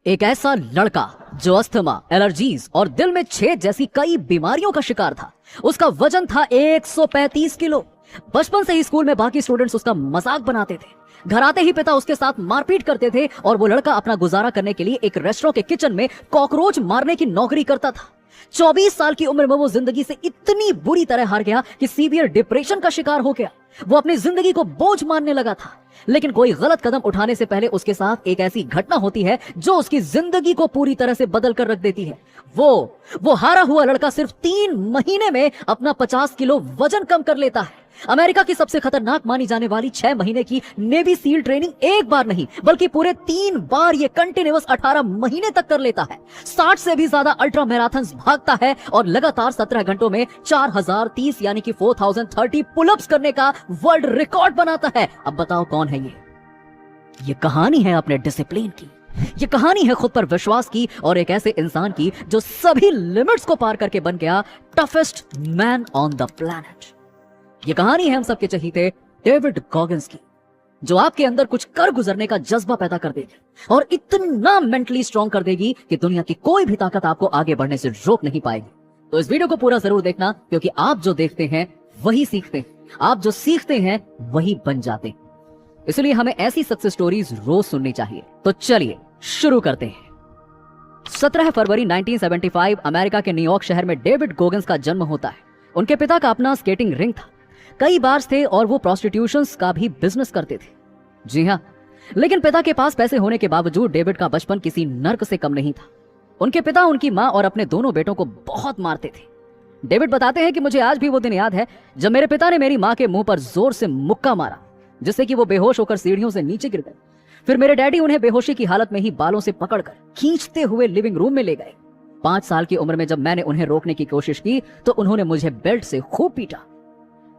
एक ऐसा लड़का जो अस्थमा, एलर्जीज और दिल में छेद जैसी कई बीमारियों का शिकार था। उसका वजन था 135 किलो। बचपन से ही स्कूल में बाकी स्टूडेंट्स उसका मजाक बनाते थे। घर आते ही पिता उसके साथ मारपीट करते थे और वो लड़का अपना गुजारा करने के लिए एक रेस्टोरेंट के किचन में कॉकरोच मारने की नौकरी करता था। 24 साल की उम्र में वो जिंदगी से इतनी बुरी तरह हार गया कि सीवियर डिप्रेशन का शिकार हो गया। वो अपनी जिंदगी को बोझ मानने लगा था। लेकिन कोई गलत कदम उठाने से पहले उसके साथ एक ऐसी घटना होती है जो उसकी जिंदगी को पूरी तरह से बदल कर रख देती है। वो हारा हुआ लड़का सिर्फ 3 महीने में अपना 50 किलो वजन कम कर लेता है। अमेरिका की सबसे खतरनाक मानी जाने वाली 6 महीने की नेवी सील ट्रेनिंग एक बार नहीं बल्कि पूरे 3 बार ये कंटिन्यूअस 18 महीने तक कर लेता है। 60 से भी ज्यादा अल्ट्रा मैराथन्स भागता है और लगातार 17 घंटों में 4030 यानी कि 4030 पुलअप्स करने का वर्ल्ड रिकॉर्ड बनाता है। अब बताओ कौन है ये कहानी है अपने डिसिप्लिन की। ये कहानी है खुद पर विश्वास की और एक ऐसे इंसान की जो सभी लिमिट्स को पार करके बन गया toughest man on the planet. ये कहानी है हम सबके चहीते डेविड गॉगिंस की, जो आपके अंदर कुछ कर गुजरने का जज्बा पैदा कर देगी और इतना मेंटली स्ट्रांग कर देगी कि दुनिया की कोई भी ताकत आपको आगे बढ़ने से रोक नहीं पाएगी। तो इस वीडियो को पूरा जरूर देखना, क्योंकि आप जो देखते हैं वही सीखते हैं, आप जो सीखते हैं वही बन जाते हैं। इसलिए हमें ऐसी सक्सेस स्टोरीज रोज सुननी चाहिए। तो चलिए शुरू करते हैं। 17 फरवरी 1975 अमेरिका के न्यूयॉर्क शहर में डेविड गॉगिंस का जन्म होता है। उनके पिता का अपना स्केटिंग रिंग था, कई बार्स थे और वो प्रोस्टिट्यूशंस का भी बिजनेस करते थे। जी हाँ, लेकिन पिता के पास पैसे होने के बावजूद डेविड का बचपन किसी नर्क से कम नहीं था। उनके पिता उनकी माँ और अपने दोनों बेटों को बहुत मारते थे। डेविड बताते हैं कि मुझे आज भी वो दिन याद है जब मेरे पिता ने मेरी माँ के मुंह पर जोर से मुक्का मारा, जिससे कि वो बेहोश होकर सीढ़ियों से नीचे गिर गए। फिर मेरे डैडी उन्हें बेहोशी की हालत में ही बालों से पकड़कर खींचते हुए लिविंग रूम में ले गए। 5 साल की उम्र में जब मैंने उन्हें रोकने की कोशिश की तो उन्होंने मुझे बेल्ट से खूब पीटा।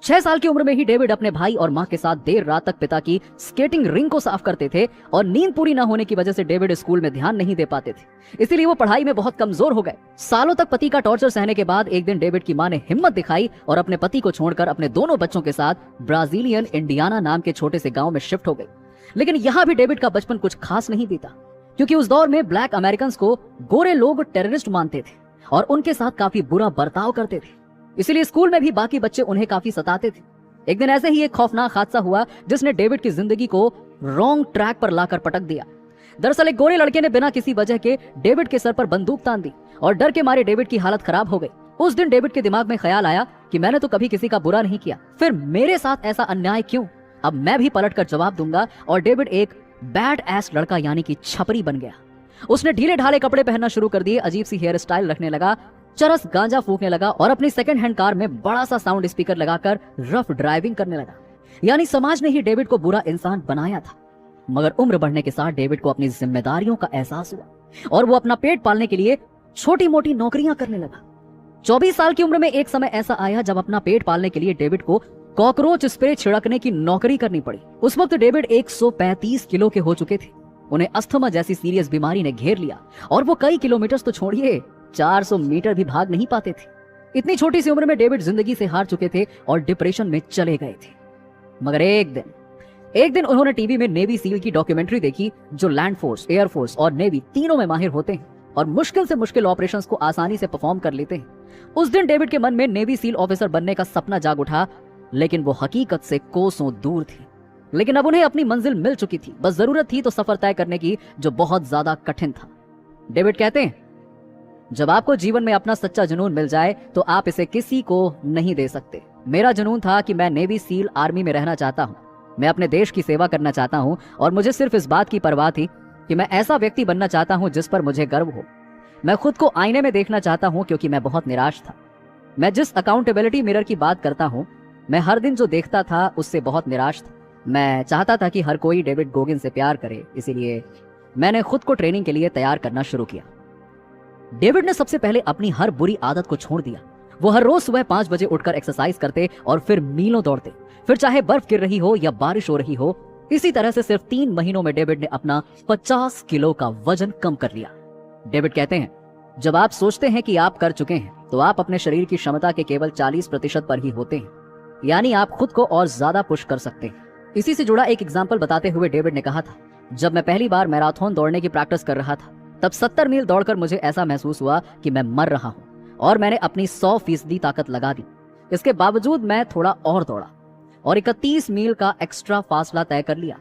6 साल की उम्र में ही डेविड अपने भाई और माँ के साथ देर रात तक पिता की स्केटिंग रिंग को साफ करते थे और नींद पूरी ना होने की वजह से डेविड स्कूल में ध्यान नहीं दे पाते थे, इसीलिए वो पढ़ाई में बहुत कमजोर हो गए। सालों तक पति का टॉर्चर सहने के बाद एक दिन डेविड की माँ ने हिम्मत दिखाई और अपने पति को छोड़कर अपने दोनों बच्चों के साथ ब्राजीलियन इंडियाना नाम के छोटे से गाँव में शिफ्ट हो गई। लेकिन यहाँ भी डेविड का बचपन कुछ खास नहीं बीता, क्योंकि उस दौर में ब्लैक अमेरिकन को गोरे लोग टेररिस्ट मानते थे और उनके साथ काफी बुरा बर्ताव करते थे, इसलिए स्कूल में भी बाकी बच्चे उन्हें काफी सताते थे। एक दिन ऐसे ही एक खौफनाक हादसा हुआ जिसने डेविड की जिंदगी को रॉन्ग ट्रैक पर लाकर पटक दिया। दरअसल एक गोरे लड़के ने बिना किसी वजह के डेविड के सर पर बंदूक तान दी और डर के मारे डेविड की हालत खराब हो गई। उस दिन डेविड के दिमाग में ख्याल आया कि मैंने तो कभी किसी का बुरा नहीं किया, फिर मेरे साथ ऐसा अन्याय क्यों? अब मैं भी पलट कर जवाब दूंगा। और डेविड एक बैड एस लड़का यानी कि छपरी बन गया। उसने ढीले ढाले कपड़े पहनना शुरू कर दिए, अजीब सी हेयर स्टाइल रखने लगा, चरस गांजा फूकने लगा और अपनी सेकंड हैंड कार में बड़ा सा साउंड स्पीकर लगाकर रफ ड्राइविंग करने लगा। यानी समाज ने ही डेविड को बुरा इंसान बनाया था। मगर उम्र बढ़ने के साथ डेविड को अपनी जिम्मेदारियों का एहसास हुआ और वो अपना पेट पालने के लिए छोटी मोटी नौकरियां करने लगा। 24 साल की उम्र में एक समय ऐसा आया जब अपना पेट पालने के लिए डेविड को कॉकरोच स्प्रे छिड़कने की नौकरी करनी पड़ी। उस वक्त डेविड 135 किलो के हो चुके थे। उन्हें अस्थमा जैसी सीरियस बीमारी ने घेर लिया और वो कई किलोमीटर तो छोड़िए 400 मीटर भी भाग नहीं पाते थे। इतनी छोटी सी उम्र में डेविड जिंदगी से हार चुके थे और डिप्रेशन में चले गए थे। मगर एक दिन उन्होंने टीवी में नेवी सील की डॉक्यूमेंट्री देखी, जो लैंड फोर्स, एयर फोर्स और नेवी तीनों में माहिर होते हैं और मुश्किल से मुश्किल ऑपरेशंस को आसानी से परफॉर्म कर लेते हैं। उस दिन डेविड के मन में नेवी सील ऑफिसर बनने का सपना जाग उठा, लेकिन वो हकीकत से कोसों दूर थी। लेकिन अब उन्हें अपनी मंजिल मिल चुकी थी, बस जरूरत थी तो सफर तय करने की, जो बहुत ज्यादा कठिन था। डेविड कहते हैं, जब आपको जीवन में अपना सच्चा जुनून मिल जाए तो आप इसे किसी को नहीं दे सकते। मेरा जुनून था कि मैं नेवी सील आर्मी में रहना चाहता हूँ, मैं अपने देश की सेवा करना चाहता हूँ और मुझे सिर्फ इस बात की परवाह थी कि मैं ऐसा व्यक्ति बनना चाहता हूँ जिस पर मुझे गर्व हो। मैं खुद को आईने में देखना चाहता हूँ क्योंकि मैं बहुत निराश था। मैं जिस अकाउंटेबिलिटी मिरर की बात करता हूँ, मैं हर दिन जो देखता था उससे बहुत निराश था। मैं चाहता था कि हर कोई डेविड गॉगिंस से प्यार करे, इसीलिए मैंने खुद को ट्रेनिंग के लिए तैयार करना शुरू किया। डेविड ने सबसे पहले अपनी हर बुरी आदत को छोड़ दिया। वो हर रोज सुबह 5 बजे उठकर एक्सरसाइज करते और फिर मीलों दौड़ते, फिर चाहे बर्फ गिर रही हो या बारिश हो रही हो। इसी तरह से सिर्फ 3 महीनों में डेविड ने अपना 50 किलो का वजन कम कर लिया। डेविड कहते हैं, जब आप सोचते हैं कि आप कर चुके हैं तो आप अपने शरीर की क्षमता के केवल 40% पर ही होते हैं, यानी आप खुद को और ज्यादा पुश कर सकते हैं। इसी से जुड़ा एक एग्जाम्पल बताते हुए डेविड ने कहा था, जब मैं पहली बार मैराथन दौड़ने की प्रैक्टिस कर रहा था तब 70 मील दौड़कर मुझे ऐसा महसूस हुआ कि मैं मर रहा हूं और मैंने अपनी 100% ताकत लगा दी। इसके बावजूद मैं थोड़ा और दौड़ा और 31 मील का एक्स्ट्रा फासला तय कर लिया।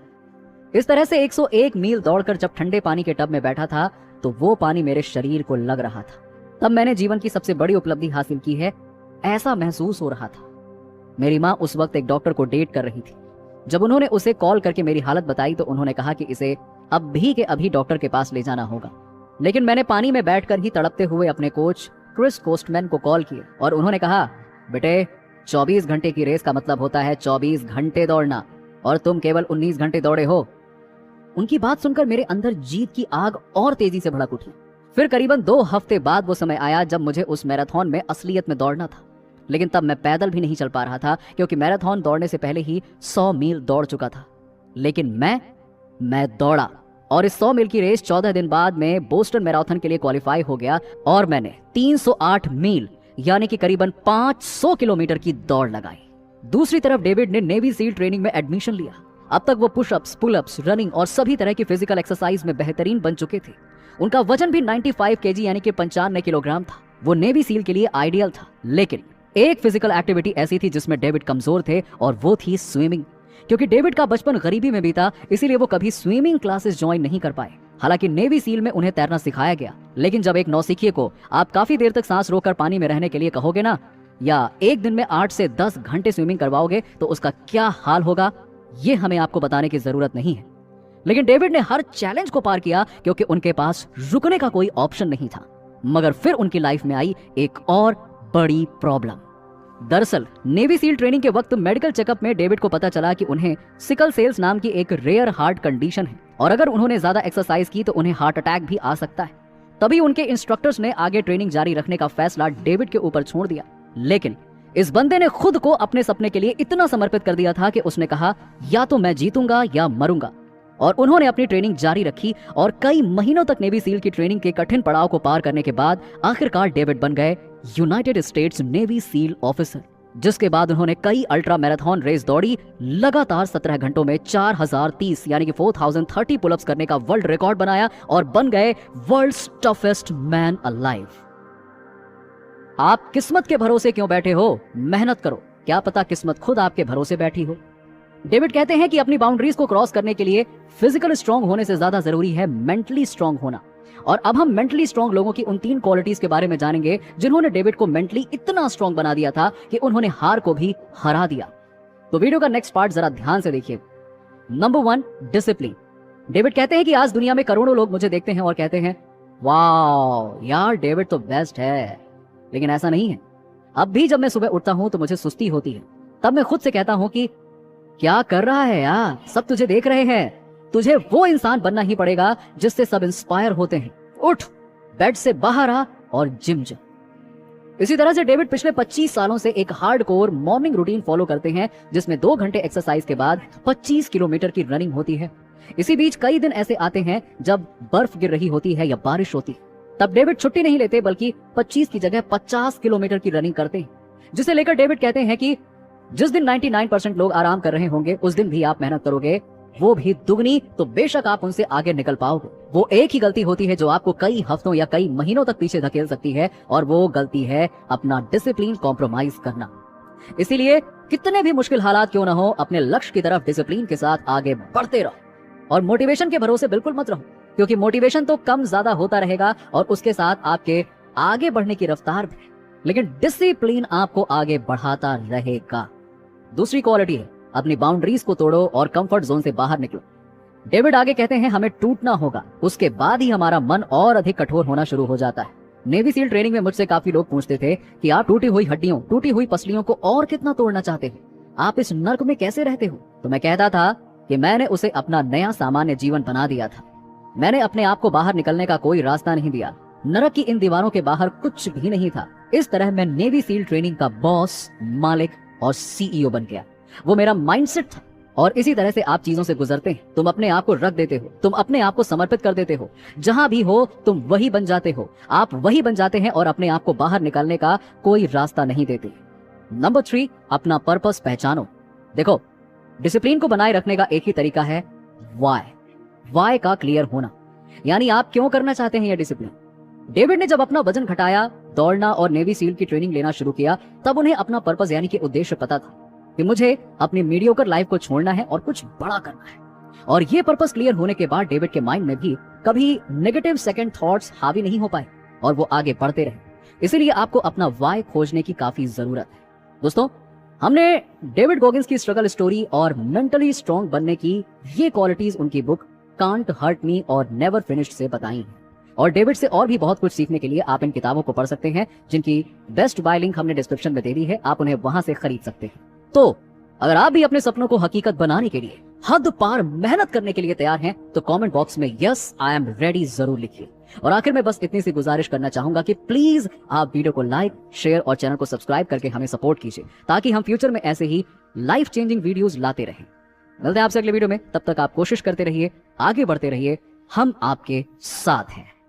इस तरह से 101 मील दौड़कर जब ठंडे पानी के टब में बैठा था तो वो पानी मेरे शरीर को लग रहा था। तब मैंने जीवन की सबसे बड़ी उपलब्धि हासिल की है, ऐसा महसूस हो रहा था। मेरी माँ उस वक्त एक डॉक्टर को डेट कर रही थी। जब उन्होंने उसे कॉल करके मेरी हालत बताई तो उन्होंने कहा कि इसे अब भी के अभी डॉक्टर के पास ले जाना होगा। लेकिन मैंने पानी में बैठकर ही तड़पते हुए अपने कोच क्रिस कोस्टमैन को कॉल किया और उन्होंने कहा, बेटे 24 घंटे की रेस का मतलब होता है 24 घंटे दौड़ना और तुम केवल 19 घंटे दौड़े हो। उनकी बात सुनकर मेरे अंदर जीत की आग और तेजी से भड़क उठी। फिर करीबन 2 हफ्ते बाद वो समय आया जब मुझे उस मैराथन में असलियत में दौड़ना था। लेकिन तब मैं पैदल भी नहीं चल पा रहा था क्योंकि मैराथन दौड़ने से पहले ही 100 मील दौड़ चुका था। लेकिन मैं दौड़ा और इस 100 मील की रेस 14 दिन बाद में बोस्टन मैराथन के लिए क्वालिफाई हो गया और मैंने 308 मील यानी कि करीबन 500 किलोमीटर की दौड़ लगाई। दूसरी तरफ डेविड ने नेवी सील ट्रेनिंग में एडमिशन लिया। अब तक वो पुशअप्स, पुलअप्स, रनिंग और सभी तरह की फिजिकल एक्सरसाइज में बेहतरीन बन चुके थे। उनका वजन भी 95 केजी यानी कि 95 किलोग्राम था। वो नेवी सील के लिए आइडियल था। लेकिन एक फिजिकल एक्टिविटी ऐसी थी जिसमें डेविड कमजोर थे और वो थी स्विमिंग। क्योंकि डेविड का बचपन गरीबी में बीता इसीलिए वो कभी स्विमिंग क्लासेस ज्वाइन नहीं कर पाए। हालांकि नेवी सील में उन्हें तैरना सिखाया गया। लेकिन जब एक नौसिखिए को आप काफी देर तक सांस रोककर पानी में रहने के लिए कहोगे ना, या एक दिन में 8 से 10 घंटे स्विमिंग करवाओगे तो उसका क्या हाल होगा, ये हमें आपको बताने की जरूरत नहीं है। लेकिन डेविड ने हर चैलेंज को पार किया क्योंकि उनके पास रुकने का कोई ऑप्शन नहीं था। मगर फिर उनकी लाइफ में आई एक और बड़ी प्रॉब्लम। दरअसल नेवी सील ट्रेनिंग के वक्त मेडिकल चेकअप में डेविड को पता चला कि उन्हें सिकल सेल्स नाम की एक रेयर हार्ट कंडीशन है और अगर उन्होंने ज्यादा एक्सरसाइज की तो उन्हें हार्ट अटैक भी आ सकता है। तभी उनके इंस्ट्रक्टर्स ने आगे ट्रेनिंग जारी रखने का फैसला डेविड के ऊपर छोड़ दिया। लेकिन इस बंदे ने खुद को अपने सपने के लिए इतना समर्पित कर दिया था कि उसने कहा, या तो मैं जीतूंगा या मरूंगा। और उन्होंने अपनी ट्रेनिंग जारी रखी और कई महीनों तक नेवी सील की ट्रेनिंग के कठिन पड़ाव को पार करने के बाद आखिरकार डेविड बन गए United states navy seal officer. जिसके बाद उन्होंने कई अल्ट्रा मैराथन रेस दौड़ी, लगातार 17 घंटों में 4030 यानी कि 4030 पुलअप्स करने का वर्ल्ड रिकॉर्ड बनाया और बन गए वर्ल्ड्स टफेस्ट मैन अलाइव। आप किस्मत के भरोसे क्यों बैठे हो? मेहनत करो, क्या पता किस्मत खुद आपके भरोसे बैठी हो। डेविड कहते हैं कि अपनी बाउंड्रीज को क्रॉस करने के लिए फिजिकल स्ट्रांग होने से ज्यादा जरूरी है मेंटली स्ट्रांग होना। और अब हम मेंटली स्ट्रांग लोगों की उन 3 क्वालिटीज के बारे में जानेंगे जिन्होंने डेविड को मेंटली इतना स्ट्रांग बना दिया था कि उन्होंने हार को भी हरा दिया। तो वीडियो का नेक्स्ट पार्ट जरा ध्यान से देखिए। Number 1, discipline. डेविड कहते हैं कि आज दुनिया में करोड़ों लोग मुझे देखते हैं और कहते हैं, वाह यार डेविड तो बेस्ट है। लेकिन ऐसा नहीं है। अब भी जब मैं सुबह उठता हूं तो मुझे सुस्ती होती है। तब मैं खुद से कहता हूं कि क्या कर रहा है यार, सब तुझे देख रहे हैं। तुझे वो इंसान बनना ही पड़ेगा जिससे सब इंस्पायर होते हैं। उठ, बेड से बाहर आ और जिम जा। इसी तरह से डेविड पिछले 25 सालों से एक हार्डकोर मॉर्निंग रूटीन फॉलो करते हैं जिसमें 2 घंटे एक्सरसाइज के बाद 25 किलोमीटर की रनिंग होती है। इसी बीच कई दिन ऐसे आते हैं जब बर्फ गिर रही होती है या बारिश होती है। तब डेविड छुट्टी नहीं लेते बल्कि 25 की जगह 50 किलोमीटर की रनिंग करते हैं, जिसे लेकर डेविड कहते हैं कि जिस दिन 99% लोग आराम कर रहे होंगे उस दिन भी आप मेहनत करोगे, वो भी दुगनी, तो बेशक आप उनसे आगे निकल पाओगे। वो एक ही गलती होती है जो आपको कई हफ्तों या कई महीनों तक पीछे धकेल सकती है और वो गलती है अपना डिसिप्लिन कॉम्प्रोमाइज करना। इसीलिए कितने भी मुश्किल हालात क्यों ना हो, अपने लक्ष्य की तरफ डिसिप्लिन के साथ आगे बढ़ते रहो और मोटिवेशन के भरोसे बिल्कुल मत रहो, क्योंकि मोटिवेशन तो कम ज्यादा होता रहेगा और उसके साथ आपके आगे बढ़ने की रफ्तार भी, लेकिन डिसिप्लिन आपको आगे बढ़ाता रहेगा। दूसरी क्वालिटी है अपनी बाउंड्रीज को तोड़ो और कंफर्ट जोन से बाहर निकलो। डेविड आगे कहते हैं हमें टूटना होगा, उसके बाद ही हमारा मन और अधिक कठोर होना शुरू हो जाता है। नेवी सील ट्रेनिंग में मुझसे काफी लोग पूछते थे कि आप टूटी हुई हड्डियों, टूटी हुई पसलियों को और कितना तोड़ना चाहते हो, आप इस नर्क में कैसे रहते हो? तो मैं कहता था कि मैंने उसे अपना नया सामान्य जीवन बना दिया था। मैंने अपने आप को बाहर निकलने का कोई रास्ता नहीं दिया। नरक की इन दीवारों के बाहर कुछ भी नहीं था। इस तरह मैं नेवी सील ट्रेनिंग का बॉस, मालिक और सीईओ बन गया। वो मेरा माइंडसेट था। और इसी तरह से आप चीजों से गुजरते हैं। तुम अपने आप को रख देते हो, तुम अपने आप को समर्पित कर देते हो। जहां भी हो तुम वही बन जाते हो, आप वही बन जाते हैं और अपने आप को बाहर निकालने का कोई रास्ता नहीं देते। नंबर 3, अपना पर्पस पहचानो। देखो, डिसिप्लिन को बनाए रखने का एक ही तरीका है, वाई का क्लियर होना। यानी आप क्यों करना चाहते हैं यह डिसिप्लिन? डेविड ने जब अपना वजन घटाया, दौड़ना और नेवी सील की ट्रेनिंग लेना शुरू किया, तब उन्हें अपना पर्पस यानी कि उद्देश्य पता था कि मुझे अपनी मीडियोकर लाइफ को छोड़ना है और कुछ बड़ा करना है। और ये पर्पस क्लियर होने के बाद डेविड के माइंड में भी कभी नेगेटिव सेकंड थॉट्स हावी नहीं हो पाए और वो आगे बढ़ते रहे। इसीलिए आपको अपना वाई खोजने की काफी जरूरत है। दोस्तों, हमने डेविड गॉगिंस की स्ट्रगल स्टोरी और मेंटली स्ट्रांग बनने की ये क्वालिटीज उनकी बुक कांट हर्ट मी और नेवर फिनिश्ड से बताई हैं। और डेविड से और भी बहुत कुछ सीखने के लिए आप इन किताबों को पढ़ सकते हैं, जिनकी बेस्ट बाय लिंक हमने डिस्क्रिप्शन में दे दी है। आप उन्हें वहां से खरीद सकते हैं। तो अगर आप भी अपने सपनों को हकीकत बनाने के लिए हद पार मेहनत करने के लिए तैयार हैं, तो कमेंट बॉक्स में यस आई एम रेडी जरूर लिखिए। और आखिर में बस इतनी सी गुजारिश करना चाहूंगा कि प्लीज आप वीडियो को लाइक, शेयर और चैनल को सब्सक्राइब करके हमें सपोर्ट कीजिए, ताकि हम फ्यूचर में ऐसे ही लाइफ चेंजिंग वीडियोस लाते रहें। मिलते हैं आपसे अगले वीडियो में। तब तक आप कोशिश करते रहिए, आगे बढ़ते रहिए, हम आपके साथ हैं।